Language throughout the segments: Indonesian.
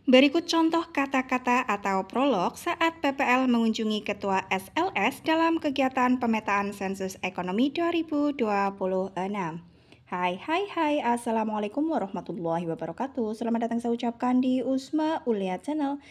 Berikut contoh kata-kata atau prolog saat PPL mengunjungi Ketua SLS dalam kegiatan pemetaan sensus ekonomi 2026. Hai, Assalamualaikum warahmatullahi wabarakatuh. Selamat datang saya ucapkan di Usma Ulia channel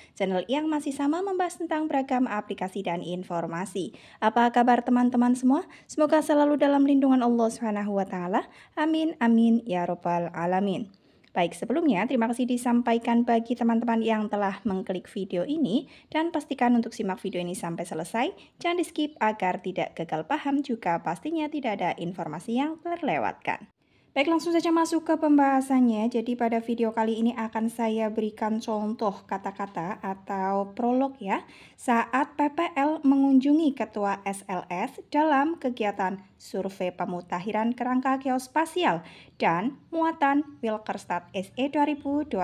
yang masih sama membahas tentang beragam aplikasi dan informasi. Apa kabar teman-teman semua? Semoga selalu dalam lindungan Allah Subhanahu wa taala. Amin amin ya robbal alamin. Baik, sebelumnya terima kasih disampaikan bagi teman-teman yang telah mengklik video ini dan pastikan untuk simak video ini sampai selesai. Jangan di skip agar tidak gagal paham, juga pastinya tidak ada informasi yang terlewatkan. Baik, langsung saja masuk ke pembahasannya. Jadi pada video kali ini akan saya berikan contoh kata-kata atau prolog ya, saat PPL mengunjungi Ketua SLS dalam kegiatan survei pemutakhiran kerangka geospasial dan muatan Wilkerstad SE 2026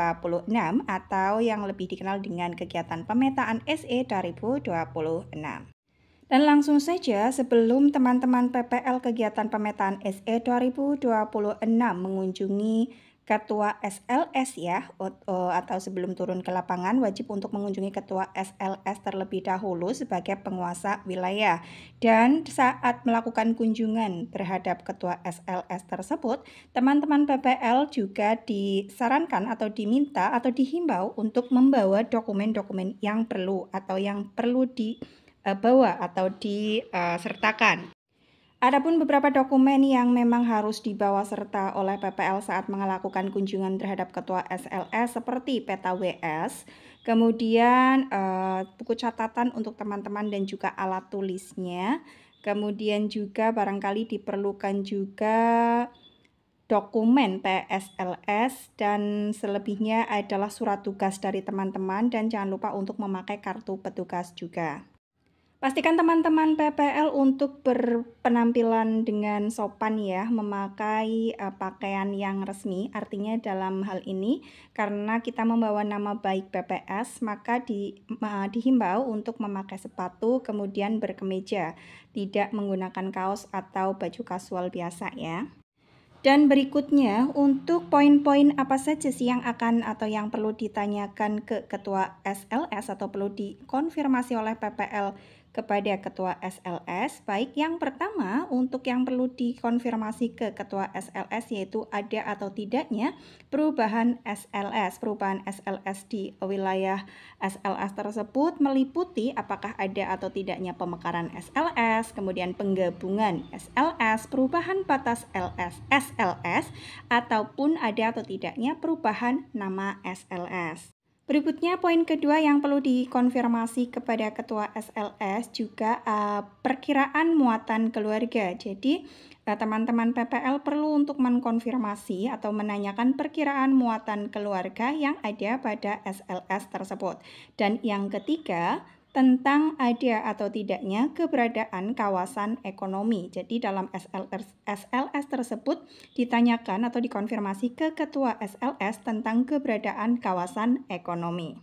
atau yang lebih dikenal dengan kegiatan pemetaan SE 2026. Dan langsung saja sebelum teman-teman PPL kegiatan pemetaan SE 2026 mengunjungi Ketua SLS ya, atau sebelum turun ke lapangan wajib untuk mengunjungi Ketua SLS terlebih dahulu sebagai penguasa wilayah. Dan saat melakukan kunjungan terhadap Ketua SLS tersebut, teman-teman PPL juga disarankan atau diminta atau dihimbau untuk membawa dokumen-dokumen yang perlu atau yang perlu bawa atau disertakan. Adapun beberapa dokumen yang memang harus dibawa serta oleh PPL saat melakukan kunjungan terhadap Ketua SLS seperti peta WS, kemudian buku catatan untuk teman-teman dan juga alat tulisnya, kemudian juga barangkali diperlukan juga dokumen PSLS dan selebihnya adalah surat tugas dari teman-teman dan jangan lupa untuk memakai kartu petugas juga. Pastikan teman-teman PPL untuk berpenampilan dengan sopan ya, memakai pakaian yang resmi. Artinya dalam hal ini karena kita membawa nama baik PPS, maka dihimbau untuk memakai sepatu kemudian berkemeja, tidak menggunakan kaos atau baju kasual biasa ya. Dan berikutnya, untuk poin-poin apa saja sih yang akan atau yang perlu ditanyakan ke Ketua SLS atau perlu dikonfirmasi oleh PPL kepada Ketua SLS? Baik, yang pertama untuk yang perlu dikonfirmasi ke Ketua SLS yaitu ada atau tidaknya perubahan SLS. Perubahan SLS di wilayah SLS tersebut meliputi apakah ada atau tidaknya pemekaran SLS, kemudian penggabungan SLS, perubahan batas SLS, ataupun ada atau tidaknya perubahan nama SLS. Berikutnya poin kedua yang perlu dikonfirmasi kepada Ketua SLS juga perkiraan muatan keluarga. Jadi teman-teman PPL perlu untuk mengkonfirmasi atau menanyakan perkiraan muatan keluarga yang ada pada SLS tersebut. Dan yang ketiga, tentang ada atau tidaknya keberadaan kawasan ekonomi. Jadi dalam SLS tersebut ditanyakan atau dikonfirmasi ke Ketua SLS tentang keberadaan kawasan ekonomi.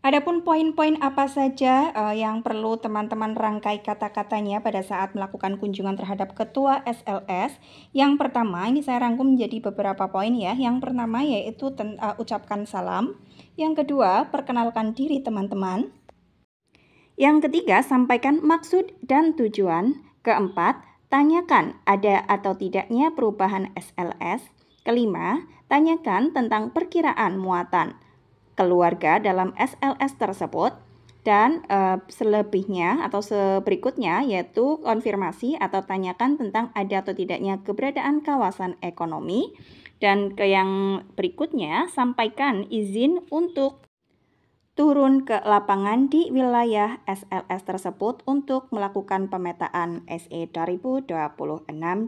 Adapun poin-poin apa saja yang perlu teman-teman rangkai kata-katanya pada saat melakukan kunjungan terhadap Ketua SLS. Yang pertama, ini saya rangkum menjadi beberapa poin ya. Yang pertama yaitu ucapkan salam. Yang kedua, perkenalkan diri teman-teman. Yang ketiga, sampaikan maksud dan tujuan. Keempat, tanyakan ada atau tidaknya perubahan SLS. Kelima, tanyakan tentang perkiraan muatan keluarga dalam SLS tersebut. Dan selebihnya atau berikutnya yaitu konfirmasi atau tanyakan tentang ada atau tidaknya keberadaan kawasan ekonomi. Dan yang berikutnya, sampaikan izin untuk turun ke lapangan di wilayah SLS tersebut untuk melakukan pemetaan SE 2026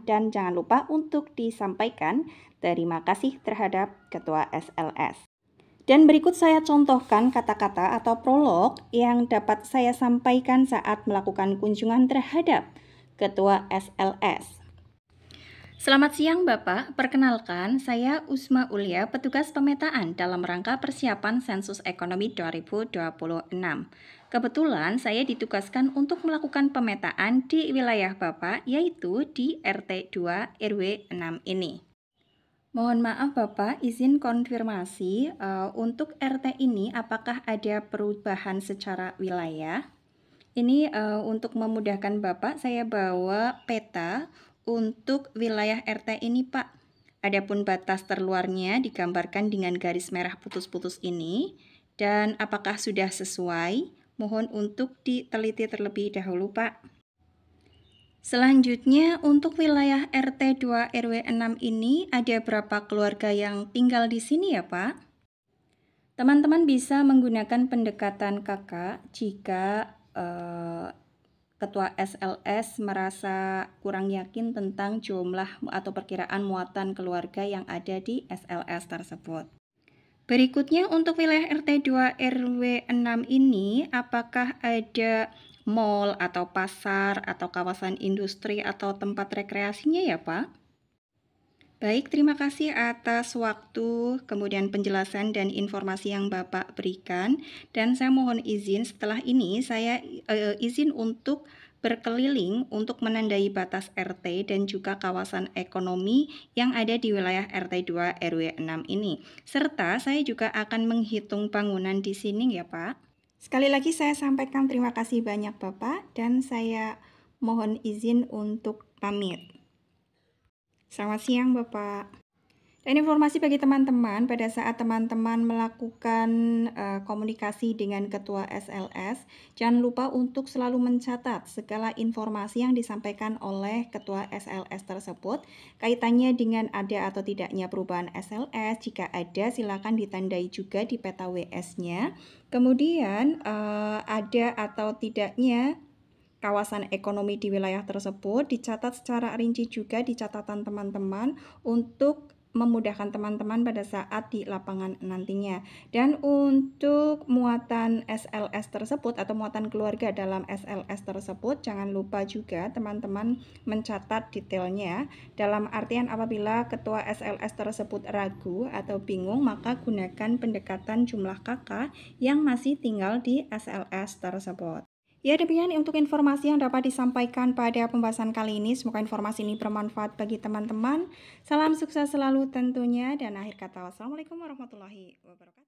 dan jangan lupa untuk disampaikan terima kasih terhadap Ketua SLS. Dan berikut saya contohkan kata-kata atau prolog yang dapat saya sampaikan saat melakukan kunjungan terhadap Ketua SLS. Selamat siang Bapak, perkenalkan saya Usma Ulia, petugas pemetaan dalam rangka persiapan sensus ekonomi 2026. Kebetulan saya ditugaskan untuk melakukan pemetaan di wilayah Bapak, yaitu di RT 2 RW 6 ini. Mohon maaf Bapak, izin konfirmasi, untuk RT ini apakah ada perubahan secara wilayah? Ini, untuk memudahkan Bapak, saya bawa peta untuk wilayah RT ini, Pak. Adapun batas terluarnya digambarkan dengan garis merah putus-putus ini, dan apakah sudah sesuai? Mohon untuk diteliti terlebih dahulu, Pak. Selanjutnya, untuk wilayah RT 2 RW 6 ini ada berapa keluarga yang tinggal di sini ya, Pak? Teman-teman bisa menggunakan pendekatan kakak jika Ketua SLS merasa kurang yakin tentang jumlah atau perkiraan muatan keluarga yang ada di SLS tersebut. Berikutnya untuk wilayah RT 2 RW 6 ini, apakah ada mall atau pasar atau kawasan industri atau tempat rekreasinya ya Pak? Baik, terima kasih atas waktu, kemudian penjelasan dan informasi yang Bapak berikan. Dan saya mohon izin setelah ini saya izin untuk berkeliling untuk menandai batas RT dan juga kawasan ekonomi yang ada di wilayah RT 2 RW 6 ini. Serta saya juga akan menghitung bangunan di sini ya Pak. Sekali lagi saya sampaikan terima kasih banyak Bapak dan saya mohon izin untuk pamit. Selamat siang Bapak. Dan informasi bagi teman-teman, pada saat teman-teman melakukan komunikasi dengan Ketua SLS, jangan lupa untuk selalu mencatat segala informasi yang disampaikan oleh Ketua SLS tersebut, kaitannya dengan ada atau tidaknya perubahan SLS. Jika ada, silakan ditandai juga di peta WS-nya. Kemudian ada atau tidaknya kawasan ekonomi di wilayah tersebut dicatat secara rinci juga di catatan teman-teman untuk memudahkan teman-teman pada saat di lapangan nantinya. Dan untuk muatan SLS tersebut atau muatan keluarga dalam SLS tersebut, jangan lupa juga teman-teman mencatat detailnya. Dalam artian apabila ketua SLS tersebut ragu atau bingung, maka gunakan pendekatan jumlah kakak yang masih tinggal di SLS tersebut. Ya, demikian untuk informasi yang dapat disampaikan pada pembahasan kali ini. Semoga informasi ini bermanfaat bagi teman-teman. Salam sukses selalu tentunya. Dan akhir kata, wassalamualaikum warahmatullahi wabarakatuh.